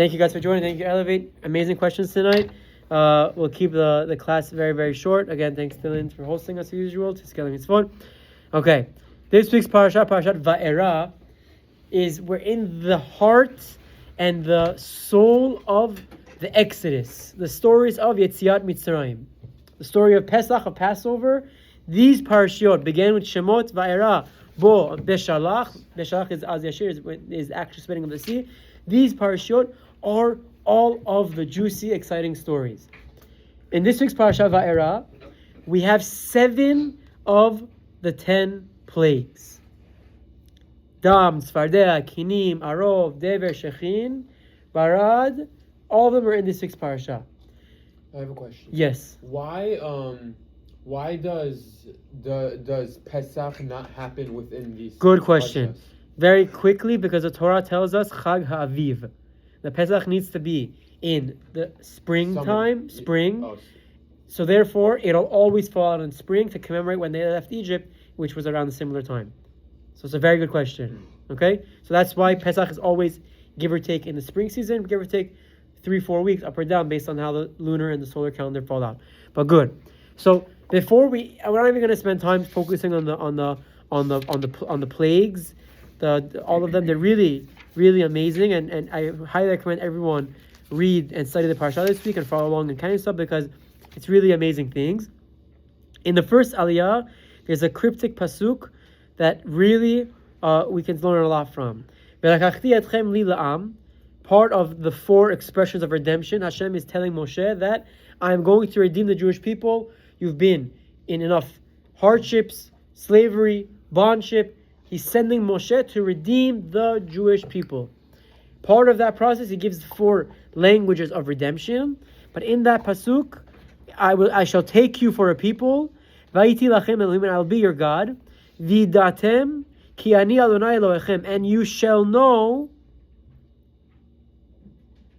Thank you guys for joining. Thank you, Elevate. Amazing questions tonight. We'll keep the class very, very short. Again, thanks, Dylan, for hosting us as usual. To Scaling Mitzvot. Okay, this week's Parashat Vaera, we're in the heart and the soul of the Exodus, the stories of Yetziat Mitzrayim, the story of Pesach, of Passover. These parashiot began with Shemot, Vaera, Bo, Beshalach. Beshalach is Az Yashir, is actually splitting of the sea. These parashiot are all of the juicy, exciting stories. In this week's Parashat Vaera, we have 7 of the 10 plagues. Dam, Tzfardea, Kinim, Arov, Dever, Shechin, Barad, all of them are in this week's parasha. I have a question. Yes. Why does Pesach not happen within these? Good question. Parashas? Very quickly, because the Torah tells us Chag HaAviv. The Pesach needs to be in the springtime, spring. Oh. So therefore, it'll always fall out in spring to commemorate when they left Egypt, which was around a similar time. So it's a very good question. Okay? So that's why Pesach is always, give or take, in the spring season, give or take 3-4 weeks up or down based on how the lunar and the solar calendar fall out. But good. So before we're not even going to spend time focusing on the plagues. All of them, they're really, really amazing, and I highly recommend everyone read and study the parasha this week and follow along in kind of stuff because it's really amazing things. In the first aliyah, there's a cryptic pasuk that really we can learn a lot from. Part of the 4 expressions of redemption, Hashem is telling Moshe that I am going to redeem the Jewish people. You've been in enough hardships, slavery, bondship. He's sending Moshe to redeem the Jewish people. Part of that process, he gives 4 languages of redemption. But in that pasuk, I shall take you for a people. Vayiti lachem Elohim, and I'll be your God. Vidatem ki ani Adonai Elohechem, and you shall know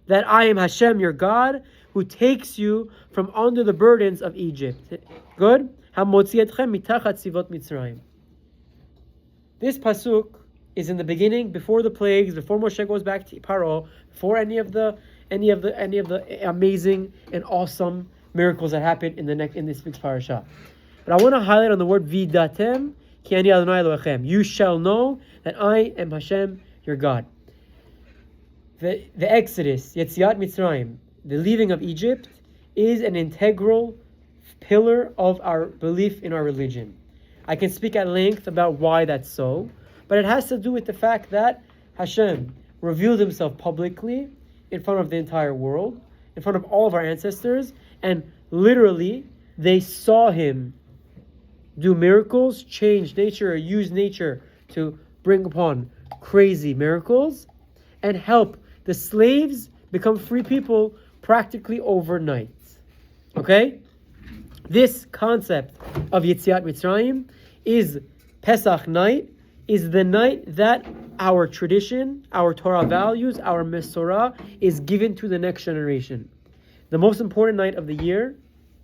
that I am Hashem, your God, who takes you from under the burdens of Egypt. Good? Hamotzi etchem mitachat tzivot Mitzrayim. This pasuk is in the beginning, before the plagues, before Moshe goes back to Paro, before any of the amazing and awesome miracles that happen in this week's parasha. But I want to highlight on the word vidatem ki ani Adonai Elohechem. You shall know that I am Hashem, your God. The Exodus, Yetziat Mitzrayim, the leaving of Egypt, is an integral pillar of our belief in our religion. I can speak at length about why that's so, but it has to do with the fact that Hashem revealed himself publicly in front of the entire world, in front of all of our ancestors, and literally they saw him do miracles, change nature, or use nature to bring upon crazy miracles, and help the slaves become free people practically overnight. Okay? This concept of Yetziat Mitzrayim is Pesach night, is the night that our tradition, our Torah values, our Mesorah is given to the next generation. The most important night of the year,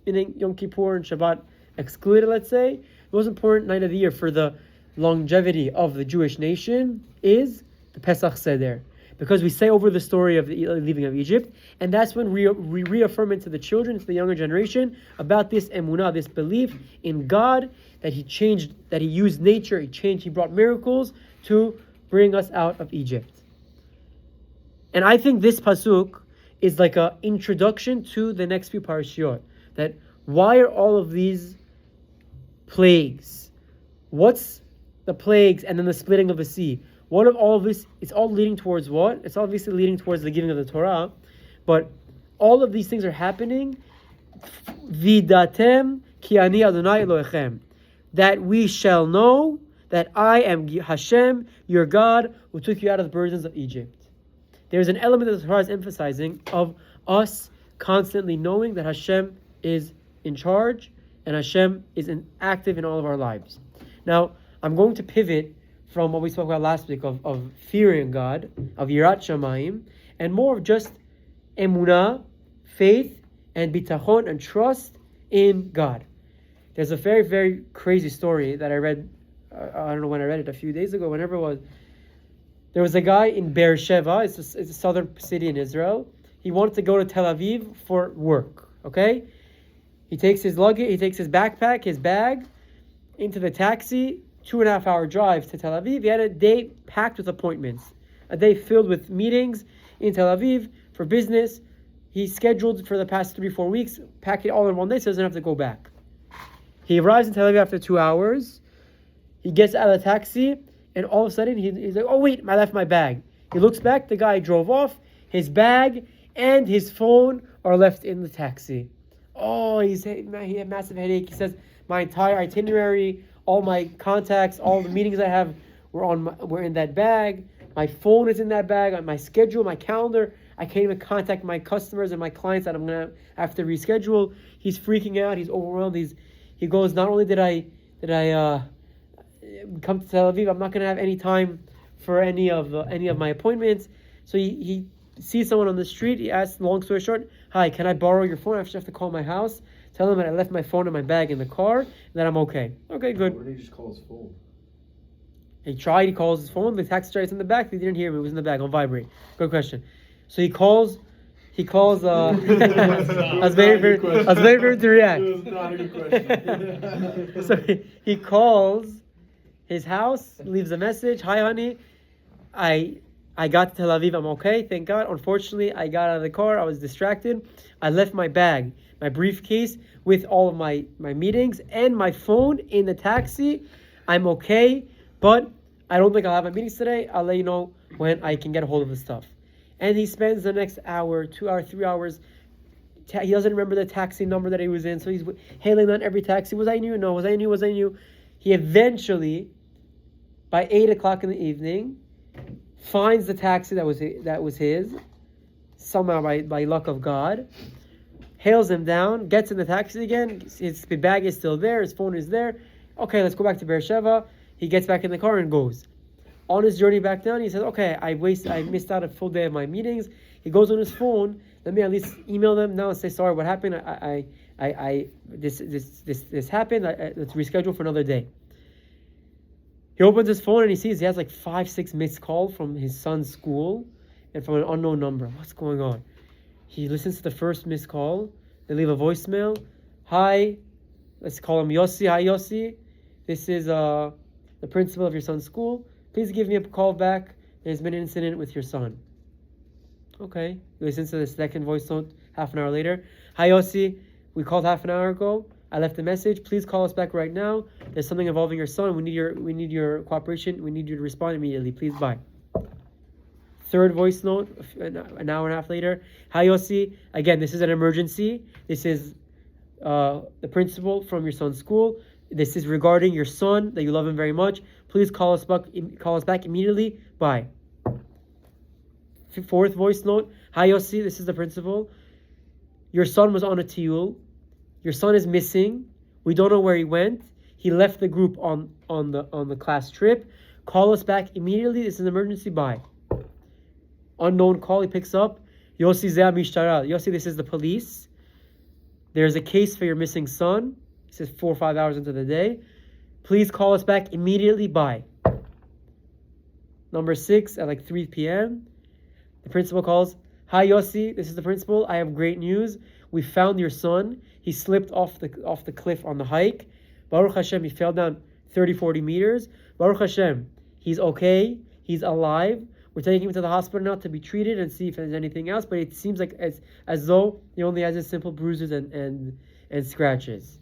meaning Yom Kippur and Shabbat excluded, let's say, the most important night of the year for the longevity of the Jewish nation is the Pesach Seder. Because we say over the story of the leaving of Egypt, and that's when we reaffirm it to the children, to the younger generation, about this emunah, this belief in God, that He changed, that He used nature, He brought miracles to bring us out of Egypt. And I think this pasuk is like an introduction to the next few parashiot. That why are all of these plagues? What's the plagues and then the splitting of the sea? What of all of this? It's all leading towards what? It's obviously leading towards the giving of the Torah, but all of these things are happening. Vidatem ki ani Adonai Elohechem, that we shall know that I am Hashem, your God, who took you out of the burdens of Egypt. There's an element that the Torah is emphasizing of us constantly knowing that Hashem is in charge and Hashem is active in all of our lives. Now, I'm going to pivot from what we spoke about last week of fearing God, of Yirat Shamayim, and more of just emunah, faith, and bitachon, and trust in God. There's a very, very crazy story that I read, I don't know when I read it, a few days ago, whenever it was, There was a guy in Beersheba, it's a southern city in Israel. He wanted to go to Tel Aviv for work, okay? He takes his luggage, he takes his backpack, his bag, into the taxi, 2.5 hour drive to Tel Aviv. He had a day packed with appointments, a day filled with meetings in Tel Aviv for business. He scheduled for the past 3-4 weeks, packed it all in one day so he doesn't have to go back. He arrives in Tel Aviv after 2 hours. He gets out of the taxi, and all of a sudden he's like, oh wait, I left my bag. He looks back, the guy drove off, his bag and his phone are left in the taxi. Oh, he had massive headache. He says, my entire itinerary, all my contacts, all the meetings I have were in that bag. My phone is in that bag, my schedule, my calendar. I can't even contact my customers and my clients that I'm going to have to reschedule. He's freaking out. He's overwhelmed. He goes, not only did I come to Tel Aviv, I'm not going to have any time for any of my appointments. So he sees someone on the street. He asks, long story short, hi, can I borrow your phone? I have to call my house. Tell him that I left my phone and my bag in the car and that I'm okay. Okay, good. Why did he just call his phone? He calls his phone. The taxi driver's in the back. They didn't hear him. It was in the bag on vibrate. Good question. So he calls. I was waiting for him to react. It was not a good question. So he calls his house, leaves a message. Hi, honey. I got to Tel Aviv. I'm okay. Thank God. Unfortunately, I got out of the car. I was distracted. I left my bag, my briefcase with all of my meetings and my phone in the taxi. I'm okay, but I don't think I'll have my meetings today. I'll let you know when I can get a hold of the stuff. And he spends the next hour, 2 hours, 3 hours. He doesn't remember the taxi number that he was in, so he's hailing on every taxi. Was I new? No. Was I new? Was I new? He eventually, by 8 o'clock in the evening, finds the taxi that was his, somehow by luck of God, hails him down, gets in the taxi again. His bag is still there. His phone is there. Okay, let's go back to Beersheba. He gets back in the car and goes. On his journey back down, he says, okay, I missed out a full day of my meetings. He goes on his phone. Let me at least email them now and say, sorry, what happened? This happened. Let's reschedule for another day. He opens his phone and he sees he has like 5-6 missed calls from his son's school and from an unknown number. What's going on? He listens to the first missed call. They leave a voicemail. Hi, let's call him Yossi. Hi, Yossi. This is the principal of your son's school. Please give me a call back. There's been an incident with your son. Okay. He listens to the second voice note half an hour later. Hi, Yossi. We called half an hour ago. I left a message. Please call us back right now. There's something involving your son. We need your cooperation. We need you to respond immediately. Please, bye. Third voice note, an hour and a half later. Hi, Yossi. Again, this is an emergency. This is the principal from your son's school. This is regarding your son, that you love him very much. Please call us back immediately. Bye. Fourth voice note. Hi, Yossi. This is the principal. Your son was on a tiyul. Your son is missing. We don't know where he went. He left the group on the class trip. Call us back immediately. This is an emergency. Bye. Unknown call. He picks up. Yossi, Zeh Mishtara. Yossi, this is the police. There's a case for your missing son. He says 4 or 5 hours into the day. Please call us back immediately. Bye. Number 6 at like 3 p.m. The principal calls. Hi, Yossi. This is the principal. I have great news. We found your son. He slipped off the cliff on the hike. Baruch Hashem, he fell down 30, 40 meters. Baruch Hashem, he's okay. He's alive. We're taking him to the hospital now to be treated and see if there's anything else. But it seems like as though he only has his simple bruises and scratches.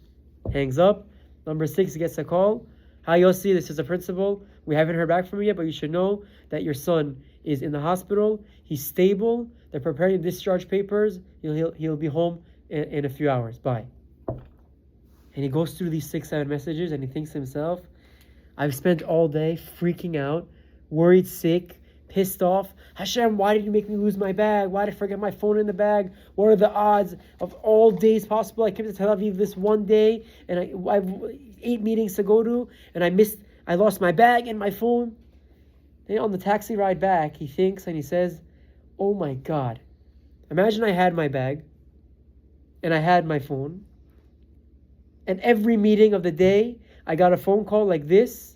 Hangs up. Number 6 gets a call. Hi, Yossi. This is the principal. We haven't heard back from you yet, but you should know that your son is in the hospital. He's stable. They're preparing discharge papers. He'll be home in a few hours. Bye. And he goes through these 6-7 messages and he thinks to himself, I've spent all day freaking out, worried, sick, pissed off. Hashem, why did you make me lose my bag? Why did I forget my phone in the bag? What are the odds of all days possible? I came to Tel Aviv this one day and I have 8 meetings to go to and I lost my bag and my phone. Then on the taxi ride back, he thinks and he says, oh my God, imagine I had my bag and I had my phone and every meeting of the day, I got a phone call like this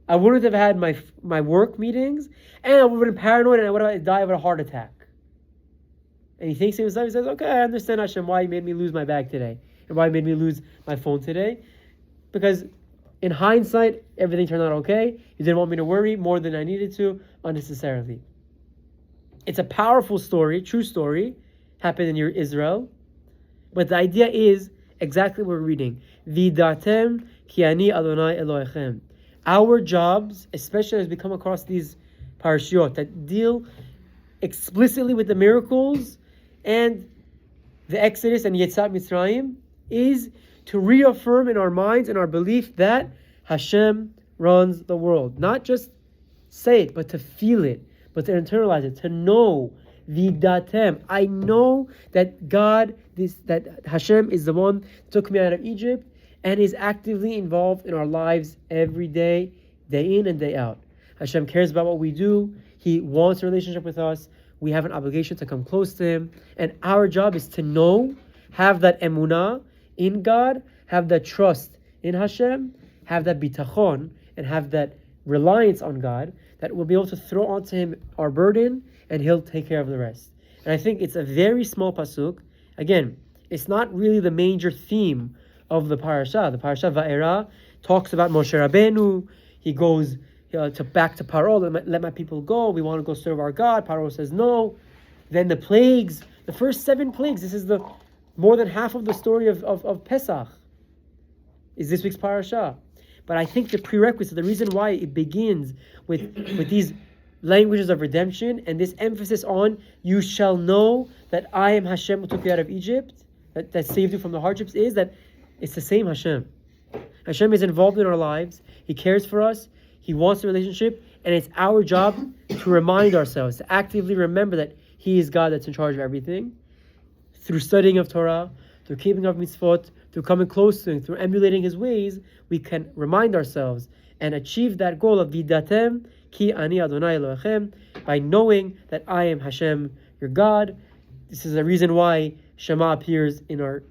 I wouldn't have had my work meetings, and I would have been paranoid, and I would have died of a heart attack. And he thinks to himself, he says, okay, I understand, Hashem, why you made me lose my bag today, and why you made me lose my phone today. Because in hindsight, everything turned out okay. You didn't want me to worry more than I needed to, unnecessarily. It's a powerful story, true story, happened in Israel. But the idea is exactly what we're reading. Vidatem ki ani Adonai Elohechem. Our jobs, especially as we come across these parashiot that deal explicitly with the miracles and the Exodus and Yetzat Mitzrayim, is to reaffirm in our minds and our belief that Hashem runs the world. Not just say it, but to feel it, but to internalize it, to know. Vidatem. I know that that Hashem is the one that took me out of Egypt and is actively involved in our lives every day, day in and day out. Hashem cares about what we do. He wants a relationship with us. We have an obligation to come close to Him. And our job is to know, have that emunah in God, have that trust in Hashem, have that bitachon, and have that reliance on God, that we'll be able to throw onto Him our burden, and He'll take care of the rest. And I think it's a very small pasuk. Again, it's not really the major theme of the parasha. The Parashat Vaera talks about Moshe Rabbeinu. He goes back to Paro, let my people go. We want to go serve our God. Paro says no. Then the plagues, the first 7 plagues. This is the more than half of the story of Pesach. Is this week's parasha. But I think the prerequisite, the reason why it begins with these languages of redemption and this emphasis on you shall know that I am Hashem who took you out of Egypt, that saved you from the hardships, is that it's the same Hashem. Hashem is involved in our lives. He cares for us. He wants a relationship. And it's our job to remind ourselves, to actively remember that He is God that's in charge of everything. Through studying of Torah, through keeping of mitzvot, through coming close to Him, through emulating His ways, we can remind ourselves and achieve that goal of Vidatem ki ani Adonai Elohechem, by knowing that I am Hashem, your God. This is the reason why Shema appears in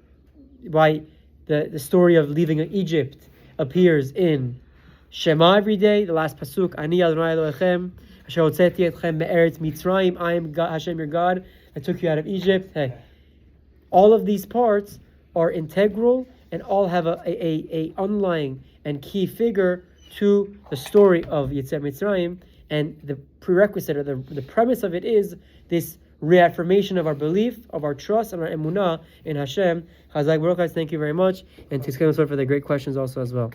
why the story of leaving Egypt appears in Shema every day. The last pasuk, ani Adonai Elohechem, asher hotzeti etchem me'eretz Mitzrayim, I am God, Hashem, your God, I took you out of Egypt. Hey, all of these parts are integral and all have a underlying and key figure to the story of Yetziat Mitzrayim, and the prerequisite or the premise of it is this reaffirmation of our belief, of our trust, and our emunah in Hashem. Chazak Baruch, thank you very much, and Tizkenu for the great questions also as well.